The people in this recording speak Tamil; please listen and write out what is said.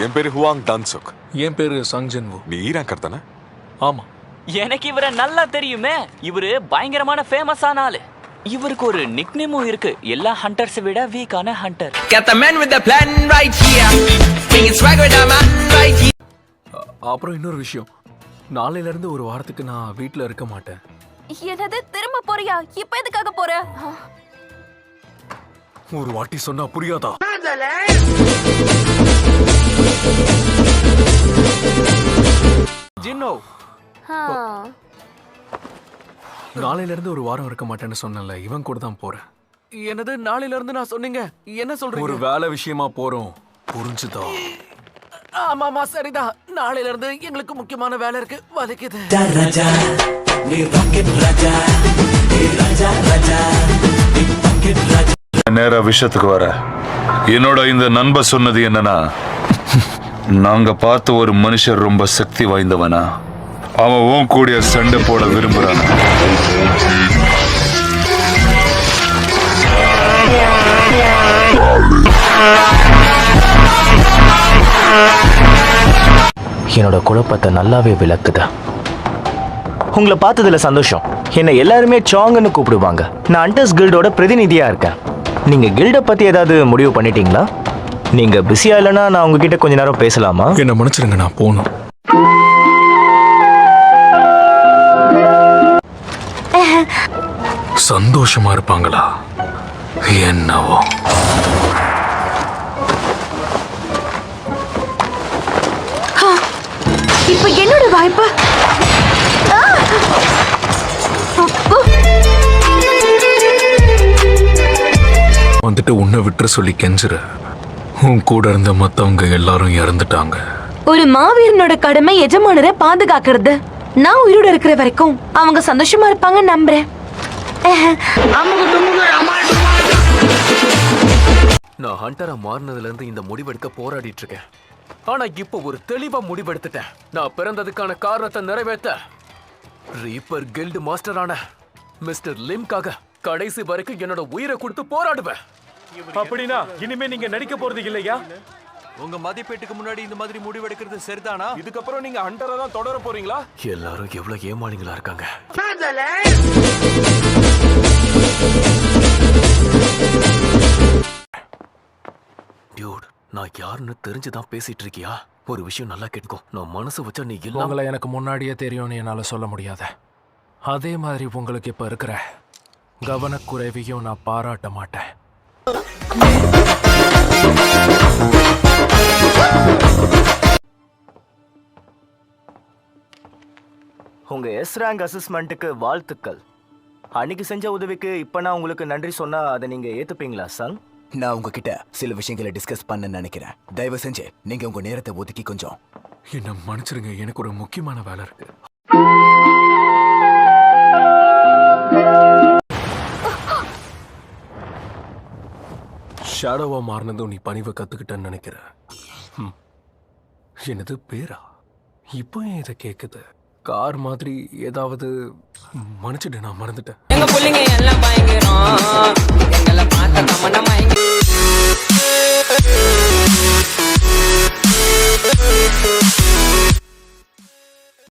என் பேரு ஹுவாங் டான்சுக். என் பேரு சங் ஜின்வோ. நீ ஈராங்கர் தானே? ஆமா. எனக்கு இவரை நல்லா தெரியுமே. இவரு பயங்கரமான ஃபேமஸான ஆளு. இவருக்கு ஒரு நிக்நேமும் இருக்கு, எல்லா ஹண்டர்ஸை விட வீக்கான ஹண்டர். அப்புறம் இன்னொரு விஷயம், நாளையில இருந்து ஒரு வாரத்துக்கு நான் வீட்ல இருக்க மாட்டேன். என்னது, திரும்ப போறியா? இப்ப எதுக்காக போற? ஒரு வாட்டி சொன்னா புரியாதா? ஜின்னோ, நாளையில இருந்து ஒரு வாரம் இருக்க மாட்டேன்னு சொன்னல, இவன் கூட தான் போறேன். என்னது நாளையில இருந்து நான் சொன்னீங்க? என்ன சொல்றீங்க? ஒரு வேலை விஷயமா போறோம், புரிஞ்சுதா? ஆமாமா சரிதான். நாளையில இருந்து எங்களுக்கு முக்கியமான வேலை இருக்கு. வலிக்குது. நேரா விஷயத்துக்கு வர, என்னோட இந்த நண்பர் சொன்னது என்னன்னா, நாங்க பார்த்த ஒரு மனுஷன் ரொம்ப சக்தி வாய்ந்தவனா, அவன் உன் கூடிய சண்டை போட விரும்புறான். என்னோட குழப்பத்தை நல்லாவே விளக்குது. உங்களை பார்த்ததுல சந்தோஷம். என்னை எல்லாருமே சாங்குன்னு கூப்பிடுவாங்க. நான் ஹண்டர்ஸ் கில்டோட பிரதிநிதியா இருக்கேன். நீங்க கில்ட பத்தி ஏதாவது முடிவு பண்ணிட்டீங்களா? நீங்க பிஸியா இல்லைன்னா நான் உங்ககிட்ட கொஞ்ச நேரம் பேசலாமா? என்ன மன்னிச்சிருங்க, நான் போகணும். சந்தோஷமா இருப்பாங்களா என்னவோ. இப்ப என்னோட வாய்ப்பு. வந்துட்டு உன்னை விட்டுற சொல்லி கெஞ்சுற. உன் கூட இருந்த மத்தவங்க எல்லாரும் இறந்துட்டாங்க. ஒரு மாவீரனோட கடமை எஜமானரை பாதுகாக்கிறது. நான் உயிரோட இருக்கிற வரைக்கும் அவங்க சந்தோஷமா இருப்பாங்க நம்புறேன். நான் ஹண்டரா மாறினதுல இருந்து இந்த முடிவெடுக்க போராடிட்டு இருக்கேன். ஆனா இப்போ ஒரு தெளிவா முடிவெடுத்துட்டேன். நான் பிறந்ததுக்கான காரணத்தை நிறைவேற்ற ரீப்பர் கில்டு மாஸ்டரான மிஸ்டர் லிம்காக கடைசி வரைக்கும் என்னோட உயிரை கொடுத்து போராடுவேன். அப்படின்னா இனிமே நீங்க நடிக்க போறது இல்லையா? உங்க மதிப்பீட்டுக்கு முன்னாடி இந்த மாதிரி முடிவெடுக்கிறது சரிதானா? இதுக்கப்புறம் நீங்க ஹண்டரா தான் தொடர போறீங்களா? எல்லாரும் எவ்வளவு ஏமாளிகளா இருக்காங்க. டியூட், நான் யாருன்னு தெரிஞ்சுதான் பேசிட்டு இருக்கியா? ஒரு விஷயம் நல்லா கேட்கும். நான் மனசு வச்சா நீ உங்களை எனக்கு முன்னாடியே தெரியும்னு என்னால சொல்ல முடியாத. அதே மாதிரி உங்களுக்கு இப்ப இருக்கிற கவனக்குறைவையும் நான் பாராட்ட மாட்டேன். உங்க எஸ் ரேங்க் அசஸ்மெண்ட்டுக்கு வாழ்த்துக்கள். அன்னைக்கு செஞ்ச உதவிக்கு இப்ப நான் உங்களுக்கு நன்றி சொன்னா அதை நீங்க ஏத்துப்பீங்களா சங்? நான் உங்ககிட்ட சில விஷயங்களை டிஸ்கஸ் பண்ண நினைக்கிறேன். தயவு செஞ்சு நீங்க உங்க நேரத்தை ஒதுக்கி கொஞ்சம். என்ன மன்னிச்சிருங்க, எனக்கு ஒரு முக்கியமான வேலை இருக்கு. ஷேடோவா மாறினதும் நீ பணிவை கத்துக்கிட்டேன்னு நினைக்கிற. என்னது பேரா? இப்போ ஏன் இதை கேக்குது? கார் மாதிரி ஏதாவது? மன்னிச்சுட்டு, நான் மறந்துட்டேன். எங்க புள்ளைங்க எல்லாம் பயங்கரம். எங்களை பார்த்த தமன்னா மயங்கி